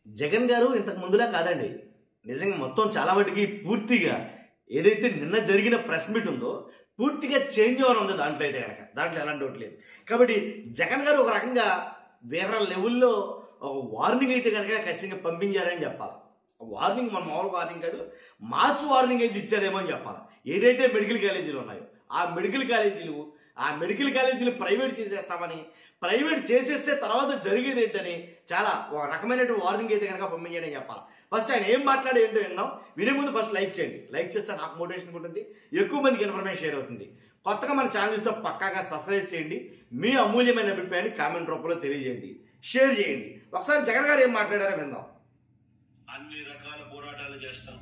జగన్ గారు ఇంతకు ముందులా కాదండి. నిజంగా మొత్తం చాలా మటుకి పూర్తిగా ఏదైతే నిన్న జరిగిన ప్రెస్ మీట్ ఉందో పూర్తిగా చేంజ్ ఓవర్ ఉంది దాంట్లో అయితే కనుక. దాంట్లో ఎలాంటి డౌట్ లేదు. కాబట్టి జగన్ గారు ఒక రకంగా వేరే లెవెల్లో ఒక వార్నింగ్ అయితే కనుక ఖచ్చితంగా పంపించారని చెప్పాలి. వార్నింగ్ మన మామూలు వార్నింగ్ కాదు, మాస్ వార్నింగ్ అయితే ఇచ్చారేమో అని చెప్పాలి. ఏదైతే మెడికల్ కాలేజీలు ఉన్నాయో ఆ మెడికల్ కాలేజీలు ప్రైవేట్ చేసేస్తామని, ప్రైవేట్ చేసేస్తే తర్వాత జరిగేది ఏంటని చాలా ఒక రకమైనటువంటి వార్నింగ్ అయితే కనుక పంపించాడని చెప్పాలి. ఫస్ట్ ఆయన ఏం మాట్లాడే ఏంటో విందాం. వినే ముందు ఫస్ట్ లైక్ చేయండి. లైక్ చేస్తే నాకు మోటివేషన్ ఉంటుంది, ఎక్కువ మందికి ఇన్ఫర్మేషన్ షేర్ అవుతుంది. కొత్తగా మన ఛానల్ చూస్తే పక్కాగా సబ్స్క్రైబ్ చేయండి. మీ అమూల్యమైన అభిప్రాయాన్ని కామెంట్ రూపంలో తెలియజేయండి, షేర్ చేయండి. ఒకసారి జగన్ గారు ఏం మాట్లాడారో విందాం. అన్ని రకాల పోరాటాలు చేస్తాం.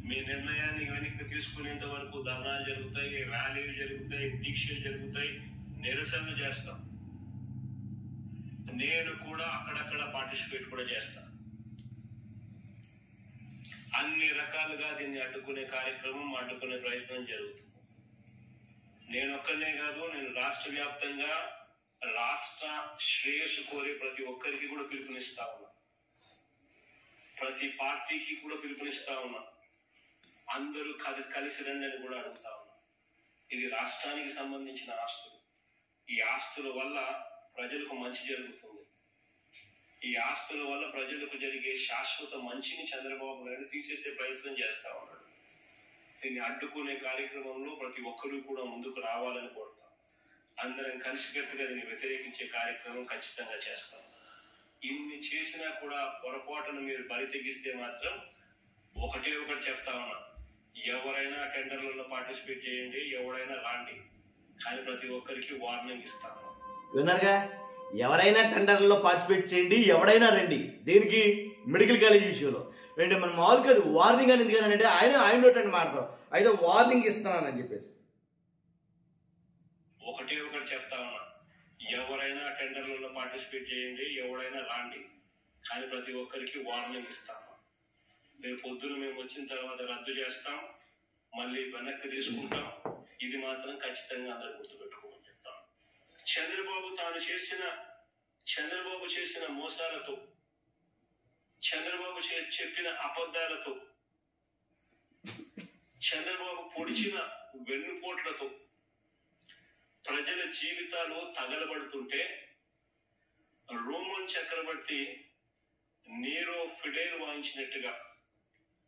మీ నిర్ణయాన్ని వెనక్కి తీసుకునేంత వరకు ధర్నాలు జరుగుతాయి, ర్యాలీలు జరుగుతాయి, దీక్షలు జరుగుతాయి, నిరసనలు చేస్తాం. నేను కూడా అక్కడక్కడ పార్టిసిపేట్ కూడా చేస్తాను. అన్ని రకాలుగా దీన్ని అడ్డుకునే కార్యక్రమం, అడ్డుకునే ప్రయత్నం జరుగుతుంది. నేను ఒక్కనే కాదు, నేను రాష్ట్ర వ్యాప్తంగా రాష్ట్ర శ్రేయస్సు కోరే ప్రతి ఒక్కరికి కూడా పిలుపునిస్తా ఉన్నా. ప్రతి పార్టీకి కూడా పిలుపునిస్తా ఉన్నా. అందరూ కలిసి రండి అని కూడా అడుగుతా ఉన్నా. ఇది రాష్ట్రానికి సంబంధించిన ఆస్తులు. ఈ ఆస్తుల వల్ల ప్రజలకు మంచి జరుగుతుంది. ఈ ఆస్తుల వల్ల ప్రజలకు జరిగే శాశ్వత మంచిని చంద్రబాబు నాయుడు తీసేసే ప్రయత్నం చేస్తా ఉన్నాడు. దీన్ని అడ్డుకునే కార్యక్రమంలో ప్రతి ఒక్కరూ కూడా ముందుకు రావాలని కోరుతాం. అందరం కలిసికట్టుగా దీన్ని వ్యతిరేకించే కార్యక్రమం ఖచ్చితంగా చేస్తాం. ఇన్ని చేసినా కూడా పొరపాటును మీరు బరి తెగిస్తే మాత్రం ఒకటి చెప్తా ఉన్నా, ఎవరైనా టెండర్లలో పార్టిసిపేట్ చేయండి, ఎవరైనా రాండి, కానీ ప్రతి ఒక్కరికి వార్నింగ్ ఇస్తాను. విన్నారుగా, ఎవరైనా టెండర్లలో పార్టిసిపేట్ చేయండి, ఎవరైనా రండి. దేనికి? మెడికల్ కాలేజ్ విషయంలో. అంటే మన మామూలు కాదు, వార్నింగ్ అని ఎందుకనంటే ఆయన నోటండి మాట్లాడతాం, అయితే వార్నింగ్ ఇస్తున్నానని చెప్పేసి ఒకటి చెప్తా ఉన్నా, ఎవరైనా టెండర్లలో పార్టిసిపేట్ చేయండి, ఎవరైనా రాండి, కానీ ప్రతి ఒక్కరికి వార్నింగ్ ఇస్తాము. రేపు పొద్దున మేము వచ్చిన తర్వాత రద్దు చేస్తాం, మళ్ళీ వెనక్కి తీసుకుంటాం. ఇది మాత్రం ఖచ్చితంగా అందరు గుర్తుపెట్టుకోమని చెప్తాం. చంద్రబాబు చేసిన మోసాలతో, చంద్రబాబు చెప్పిన అబద్ధాలతో, చంద్రబాబు పొడిచిన వెన్నుపోట్లతో ప్రజల జీవితాలు తగలబడుతుంటే రోమన్ చక్రవర్తి నీరో ఫిడేల్ వాయించినట్టుగా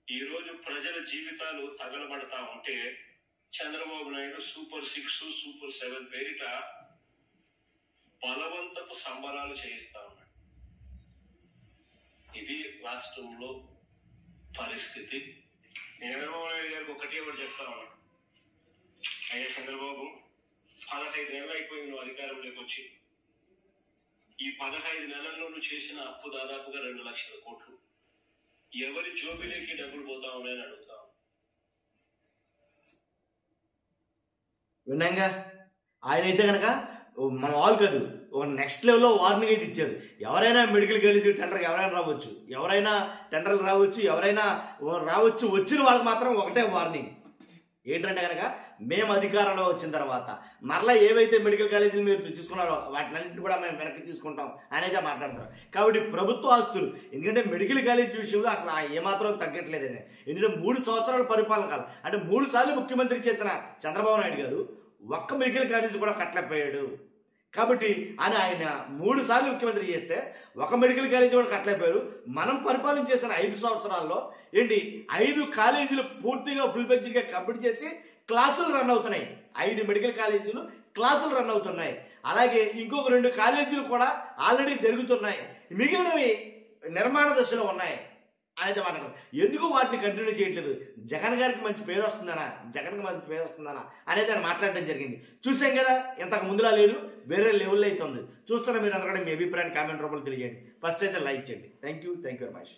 ఈరోజు ప్రజల జీవితాలు తగలబడతా ఉంటే చంద్రబాబు నాయుడు సూపర్ 6, సూపర్ 7 పేరిట బలవంతపు సంబరాలు చేయిస్తా ఉన్నాడు. ఇది రాష్ట్రంలో పరిస్థితి. చంద్రబాబు నాయుడు గారికి ఒకటి చెప్తా ఉన్నాడు, అయ్యా చంద్రబాబు, 15 నెలలు అయిపోయింది నువ్వు అధికారంలోకి వచ్చి. ఈ 15 నెలల్లో నువ్వు చేసిన అప్పు దాదాపుగా 2 లక్షల కోట్లు. ఎవరి జోబిలోకి డబ్బులు పోతా ఉన్నాయని అడుగుతాం. విన్నాగా, ఆయన అయితే కనుక మన వాళ్ళు కాదు, ఒక నెక్స్ట్ లెవెల్లో వార్నింగ్ అయితే ఇచ్చారు. ఎవరైనా మెడికల్ కాలేజీ టెండర్కి ఎవరైనా రావచ్చు, టెండర్లు రావచ్చు, వచ్చిన వాళ్ళకి మాత్రం ఒకటే వార్నింగ్ ఏంటంటే కనుక, మేము అధికారంలో వచ్చిన తర్వాత మరలా ఏవైతే మెడికల్ కాలేజీలు మీరు తీసుకున్నారో వాటినన్నింటినీ కూడా మేము వెనక్కి తీసుకుంటాం అనేది మాట్లాడతారు. కాబట్టి ప్రభుత్వ ఆస్తులు, ఎందుకంటే మెడికల్ కాలేజీ విషయంలో అసలు ఏమాత్రం తగ్గట్లేదని. ఎందుకంటే 3 సంవత్సరాల పరిపాలన కాలం, అంటే 3 సార్లు ముఖ్యమంత్రి చేసిన చంద్రబాబు నాయుడు గారు ఒక్క మెడికల్ కాలేజీ కూడా కట్టలేకపోయాడు. కాబట్టి ఆయన 3 సార్లు ముఖ్యమంత్రి చేస్తే ఒక మెడికల్ కాలేజీ కూడా కట్టలేకపోయారు. మనం పరిపాలన చేసిన 5 సంవత్సరాల్లో 5 కాలేజీలు పూర్తిగా ఫుల్ ఫ్లెడ్జ్డ్గా కంప్లీట్ చేసి క్లాసులు రన్ అవుతున్నాయి. 5 మెడికల్ కాలేజీలు క్లాసులు రన్ అవుతున్నాయి. అలాగే ఇంకొక 2 కాలేజీలు కూడా ఆల్రెడీ జరుగుతున్నాయి, మిగిలినవి నిర్మాణ దశలో ఉన్నాయి అనేది మాట్లాడడం. ఎందుకు వాటిని కంటిన్యూ చేయట్లేదు? జగన్ గారికి మంచి పేరు వస్తుందనా అనేది ఆయన మాట్లాడడం జరిగింది. చూసాం కదా, ఇంతకు ముందులా లేదు, వేరే లెవెల్లో అయితే ఉంది. చూస్తున్నా మీరు అందరూ మీ అభిప్రాయాన్ని కామెంట్ రూపంలో తెలియజేయండి. ఫస్ట్ అయితే లైక్ చేయండి. Thank you very much.